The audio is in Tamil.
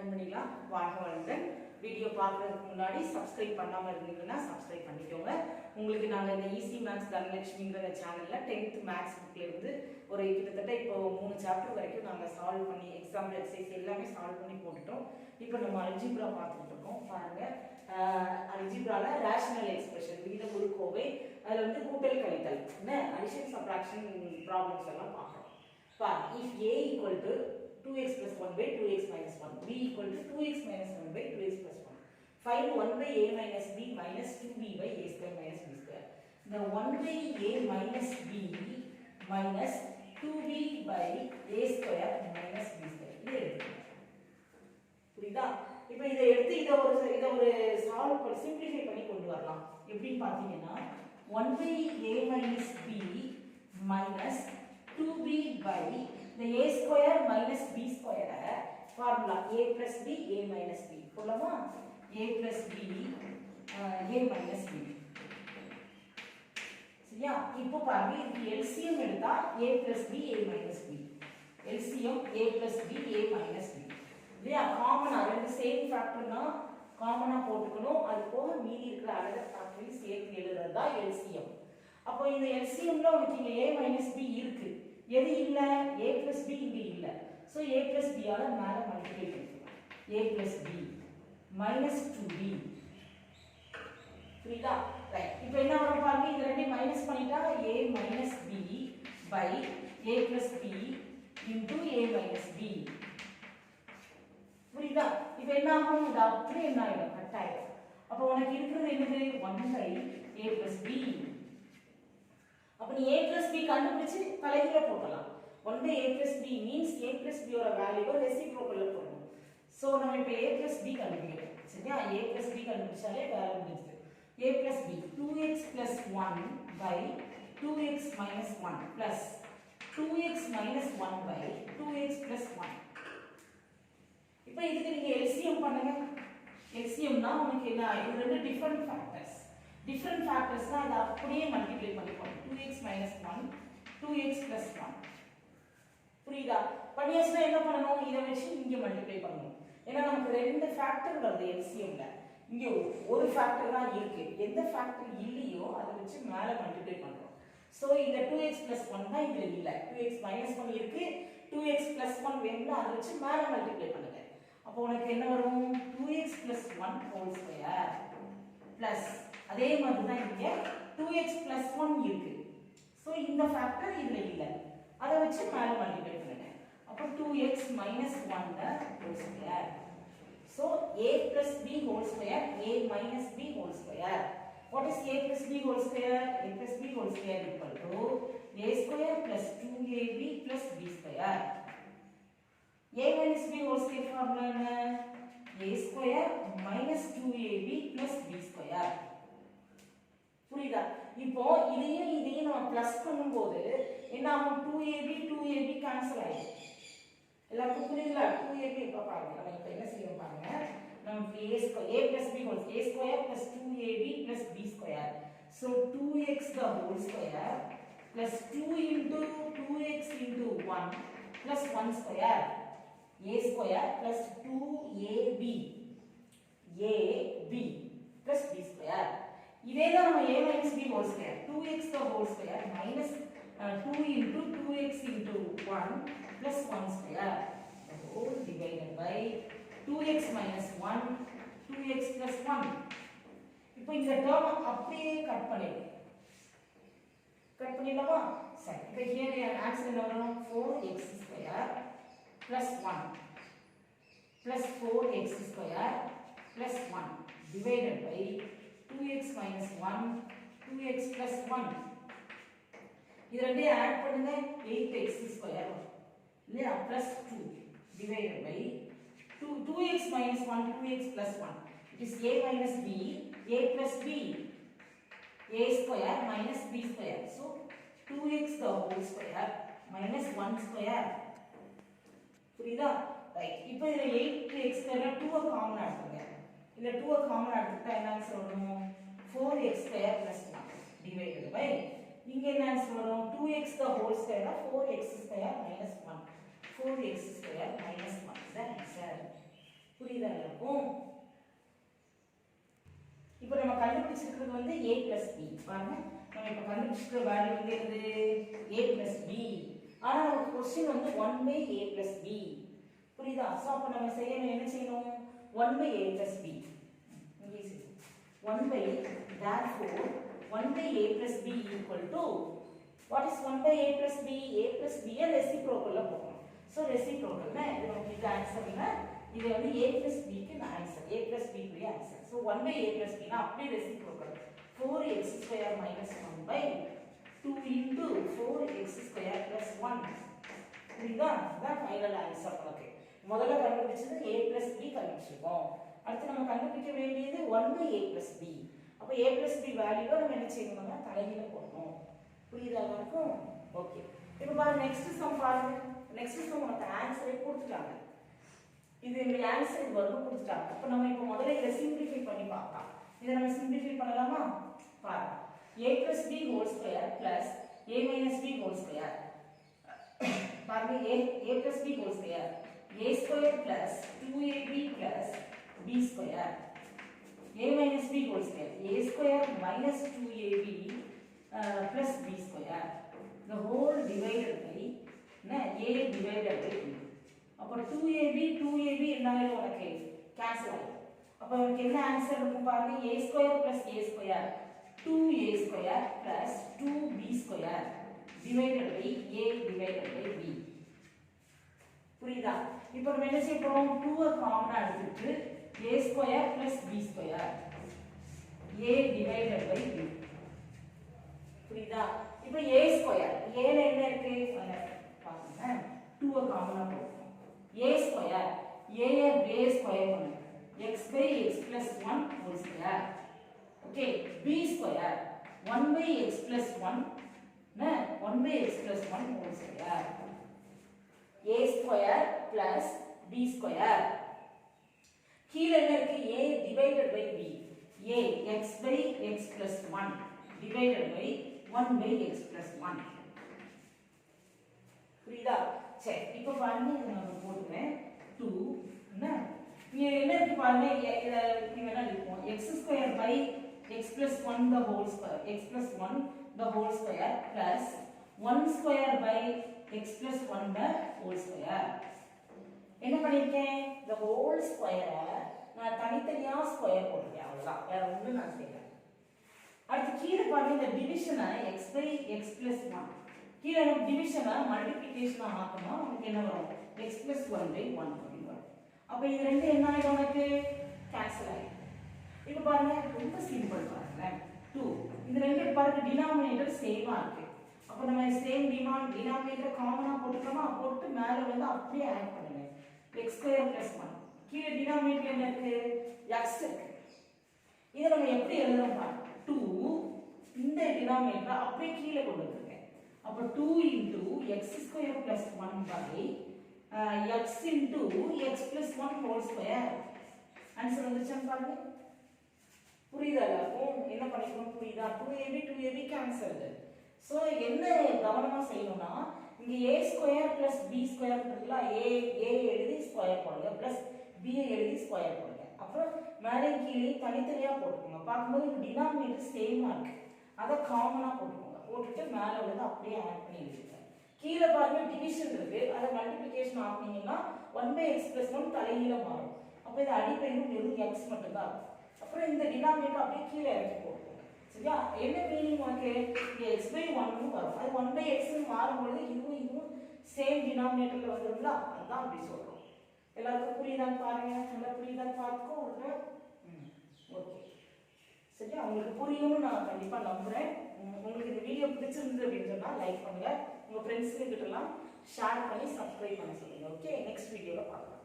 அட்டன் பண்ணிக்கலாம். வாங்க வளர்ந்தேன். வீடியோ பார்க்குறதுக்கு முன்னாடி சப்ஸ்கிரைப் பண்ணாமல் இருந்தீங்கன்னா சப்ஸ்கிரைப் பண்ணிக்கோங்க. உங்களுக்கு நாங்கள் இந்த ஈஸி மேக்ஸ் தனலட்சுமிங்கிற சேனலில் 10th மேக்ஸ் புக்லேருந்து ஒரு கிட்டத்தட்ட இப்போ 3 சாப்டர் வரைக்கும் நாங்கள் சால்வ் பண்ணி எக்ஸாம்பிள் எக்ஸசைஸ் எல்லாமே சால்வ் பண்ணி போட்டுட்டோம். இப்போ நம்ம அல்ஜிப்ரா பார்த்துட்டு இருக்கோம். பாருங்கள், அல்ஜிப்ராவில் ரேஷனல் எக்ஸ்பிரஷன் விகித உருக்கோவை அதில் வந்து கூட்டல் கழித்தல் என்ன அடிஷன் சப்ராக்ஷன் ப்ராப்ளம்ஸ் எல்லாம் பார்க்குறோம். if a equal to 2x plus 1 by 2x minus 1, b equal to 2x minus 1 by 2x plus 1. Find 1 by a minus b minus 2b by a square minus b square. The 1 by a minus b minus 2b by a square minus b square. இது எடுத்துக்கணும். புரியுதா? இப்போ இதை எடுத்து இதை ஒரு சால்வ் பண்ணி சிம்பிளிஃபை பண்ணி கொண்டு வரலாம். எப்படின்னு பார்த்தீங்கன்னா 1 by a minus b minus 2b by the a square minus b square formula a plus b a minus b போலாமா? a plus b a minus b. சரியா? இப்போ பாருங்க, இதுக்கு LCM எடுத்தா a plus b a minus b. LCM a plus b a minus b. இல்லையா? காமனா ரெண்டு சேம் ஃபேக்டர்னா காமனா போட்டுக்கணும். அது போக மீதி இருக்கிற அனதர் ஃபேக்டரையும் சேர்த்து எழுதுறது தான் LCM. அப்போ இந்த LCMல உங்களுக்கு இங்க a minus b இருக்கு. எது இல்ல? a plus b இங்க இல்ல. சோ a plus b ஆல மேல மல்டிப்ளை பண்ணிக்கலாம். a plus b minus 2b. புரியுதா? ரைட். இப்போ என்ன வரும் பாருங்க, இந்த ரெண்டையும் மைனஸ் பண்ணிட்டா a minus b by a plus b into a minus b. புரியுதா? இப்போ என்ன ஆகும்? இது அப்படியே என்ன ஆயிடும்? கட் ஆயிடும். அப்போ உனக்கு இருக்கிறது என்னது? 1 by a plus b. அப்ப நீ a plus b கண்டுபிடிச்சு தலைகீழ போடலாம். 1 by a plus b means a plus b ஓட வேல்யூவை ரெசிப்ரோக்கல்ல போடணும். சோ நம்ம இப்ப a plus b கண்டுபிடிக்கிறோம். சரியா? a plus b கண்டுபிடிச்சாலே வேல்யூ முடிஞ்சுது. a plus b 2x plus 1 by 2x minus 1 plus 2x minus 1 by 2x plus 1. இப்போ இதுக்கு நீங்க LCM பண்ணுங்க. LCM னா உங்களுக்கு என்ன? இது ரெண்டு different factors. different factors na idu appadiye multiply பண்ணிப்போம். 2x minus 1 2x plus 1. புரியுதா? பண்ணியாச்சுனா என்ன பண்ணணும்? இத வெச்சு இங்க மல்டிப்ளை பண்ணனும். ஏன்னா நமக்கு ரெண்டு ஃபேக்டர் வருது LCM ல. இங்க ஒரு ஃபேக்டர் தான் இருக்கு. எந்த ஃபேக்டர் இல்லையோ அதை வெச்சு மேல மல்டிப்ளை பண்றோம். சோ இந்த 2x plus 1 தான் இதுல இல்ல. 2x minus 1 இருக்கு. 2x plus 1 வேணும்னா அதை வெச்சு மேல மல்டிப்ளை பண்ணுங்க. அப்போ உனக்கு என்ன வரும்? 2x plus 1 whole square plus அதே மாதிரி தான் இங்க 2x plus 1 இருக்கு. சோ இந்த ஃபேக்டர் இதுல இல்ல. அத வச்சு மேல மல்டிப்ளை பண்ணுங்க. அப்ப 2x minus 1 the whole square. So a plus b whole square a minus b whole square. What is a plus b whole square? A plus b whole square equal to a square plus 2ab plus b square. a minus b whole square formula என்ன? a square minus 2ab plus b square. புரியுதா? இப்போ இதையும் நம்ம பிளஸ் பண்ணும்போது என்ன ஆகும்? 2ab கேன்சல் ஆயிடும். எல்லாருக்கும் புரியுதா? 2ab இப்ப பாருங்க, நம்ம இப்ப என்ன செய்யணும் பாருங்க. நமக்கு a plus b whole a square plus 2ab plus b square. So 2x the whole square plus 2 into 2x into 1 plus 1 square. a square plus 2ab plus b square. இதே தான் நம்ம a minus b whole square 2x the whole square minus 2 into 2x into 1 plus 1 square the whole divided by 2x minus 1 2x plus 1. இப்போ இந்த டேர்ம் அப்படியே கட் பண்ணிடலாமா? சரி, இப்போ here ஆன்சர் என்ன வரும்? 4x square plus 1 plus 4x square plus 1 divided by 2x minus 1 2x plus 1. இது ரெண்டையும் ஆட் பண்ணுங்க. 8x square இல்லையா? plus 2 divided by 2x minus 1 2x plus 1. It is a minus b a plus b a square minus b square. So 2x the whole square minus 1 square. புரியுதா? ரைட். இப்போ இதுல 8x ஸ்கொயர் 2 காமன் எடுத்துங்க. இல்ல 2 காமன் எடுத்துட்டா என்ன ஆன்சர் வரும்? 4x square plus 1 divided by இங்க என்ன ஆன்சர் வரும்? 2x the whole square 4x square minus 1 4x square minus 1 is the answer. இருக்கும். இப்போ நம்ம கண்டுபிடிச்சிருக்கிறது வந்து a plus b. பாருங்க நம்ம இப்போ கண்டுபிடிச்சிருக்கிற வேல்யூ வந்து என்னது a plus b. ஆனா நமக்கு क्वेश्चन வந்து 1 by a plus b. புரியுதா? சோ அப்ப நம்ம செய்யணும் என்ன செய்யணும் 1 by a plus b. இங்கே 1 by therefore 1 by a plus b equal to what is 1 by a plus b? a plus b ய ரெசிப்ரோக்கல்ல போடணும். சோ ரெசிப்ரோக்கல்னா இது நமக்கு ஆன்சர்னா இது வந்து a plus b க்கு ஆன்சர். a plus b க்கு answer. So 1 by a plus b னா அப்படியே reciprocal 4x square minus 1 by 2 into 4x square plus 1. புரியுதா? அதான் ஃபைனல் ஆன்சர் நமக்கு. முதல்ல கண்டுபிடிச்சது a plus b கண்டுபிடிச்சிருக்கோம். அடுத்து நம்ம கண்டுபிடிக்க வேண்டியது 1 by a plus b. அப்ப a plus b வேல்யூவை நம்ம என்ன செய்யணும்னா தலைகீழ போடணும். புரியுதா எல்லாருக்கும்? ஓகே. இப்போ பாருங்க நெக்ஸ்ட் சம் பாருங்க. நெக்ஸ்ட் சம் நமக்கு ஆன்சரை கொடுத்துட்டாங்க. இது இந்த ஆன்சர் வர்க்கம் கொடுத்துட்டாங்க. அப்ப நம்ம இப்போ முதல்ல இத சிம்பிளிஃபை பண்ணி பார்க்கலாம். இத நம்ம சிம்பிளிஃபை பண்ணலாமா? பாருங்க. a plus b whole square plus a minus b whole square. பாருங்க a plus b whole square a square plus 2ab plus b square. a minus b whole square a square minus 2ab plus b square. The whole divided by a divided by b. அப்ப 2ab என்ன ஆயிடும் உனக்கு கேன்சல் ஆயிடும். அப்ப நமக்கு என்ன ஆன்சர் இருக்கும் பாருங்க a square plus a square 2a square plus 2b square divided by a divided by b. புரியுதா? இப்போ நம்ம என்ன செய்ய போறோம் 2 காமனா எடுத்துட்டு a square plus b square a divided by b. புரியுதா? இப்போ a square a ல என்ன இருக்கு பாருங்க 2 காமனா போடுறோம் a square a ய base square பண்ணுங்க x by x plus 1 whole square. Okay, b square 1 by x plus 1 na 1 by x plus 1 whole square. a square plus b square. கீழ என்ன இருக்கு a divided by b. a x by x plus 1 divided by 1 by x plus 1. புரியுதா? சரி இப்போ பாருங்க இத நான் போடுறேன் 2 என்ன இங்க என்ன இருக்கு பாருங்க இத வேணா எழுதுவோம் x square by x plus 1 the whole square x plus 1 the whole square plus 1 square by x plus 1 the whole square. என்ன பண்ணிருக்கேன் the whole square நான் தனித்தனியா ஸ்கொயர் போட்டுட்டேன் அவ்வளவுதான் வேற ஒண்ணும் நான் செய்யல. அடுத்து கீழ பாருங்க இந்த டிவிஷனை x by x plus 1 கீழ நம்ம டிவிஷனை மல்டிப்ளிகேஷனா ஆக்கணும் நமக்கு என்ன வரும் x plus 1 by 1 அப்படி வரும். அப்ப இது ரெண்டு என்ன ஆயிடும் நமக்கு கேன்சல் ஆயிடும். இப்போ பாருங்க ரொம்ப சிம்பிள் பாருங்க 2 இந்த ரெண்டு பாருங்க டினாமினேட்டர் சேமா இருக்கு. அப்ப நம்ம சேம் டினாமினேட்டர் காமனா போட்டுக்கோமா போட்டு மேல வந்து அப்படியே ஆட் பண்ணுங்க x square plus 1 கீழ டினாமினேட்டர் என்ன இருக்கு x இருக்கு. இத நம்ம எப்படி எழுதணும் பாருங்க 2 இந்த டினாமினேட்டர் அப்படியே கீழ கொண்டு வந்துருங்க. அப்ப 2 into x square plus 1 by x into x plus 1 whole square. Answer வந்துச்சா பாருங்க. புரியுதா எல்லாருக்கும் என்ன பண்ணிக்கணும் புரியுதா 2ab 2ab கேன்சல். சோ என்ன கவனமா செய்யணும்னா இங்க a square plus b square இருக்குல்ல a எழுதி ஸ்கொயர் போடுங்க பிளஸ் b எழுதி ஸ்கொயர் போடுங்க. அப்புறம் மேலே கீழே தனித்தனியா போட்டுக்கோங்க. பாக்கும்போது இந்த டினாமினேட்டர் சேமா இருக்கு. அத காமனா போட்டுக்கோங்க. போட்டுட்டு மேலே வந்து அப்படியே ஆட் பண்ணி எழுதிடுங்க. கீழ பாருங்க டிவிஷன் இருக்கு. அத மல்டிப்ளிகேஷன் ஆக்குனீங்கன்னா 1 by x plus 1 தலைகீழ மாறும். அப்ப இது அடிப்படையில் வெறும் x மட்டும் தான் இருக்கும். அப்புறம் இந்த டினாமினேட்டர் அப்படியே கீழ இறக்கி போடுங்க. சரியா? என்ன மீனிங் உனக்கு x by 1 னு வரும். அது 1 by x னு மாறும்போது இதுவும் சேம் டினாமினேட்டர்ல வந்துரும்ல அதான் அப்படி சொல்றோம். எல்லாருக்கும் புரியுதான்னு பாருங்க. நல்லா புரியுதான்னு பார்த்துக்கோ. ஓகே. சரியா? உங்களுக்கு புரியும்னு நான் கண்டிப்பா நம்புறேன். உங்களுக்கு இந்த வீடியோ பிடிச்சிருந்தது அப்படின்னு சொன்னா லைக் பண்ணுங்க. உங்க ஃப்ரெண்ட்ஸ்க்கு கிட்ட எல்லாம் ஷேர் பண்ணி சப்ஸ்கிரைப் பண்ண சொல்லுங்க. ஓகே, நெக்ஸ்ட் வீடியோல பார்க்கலாம்.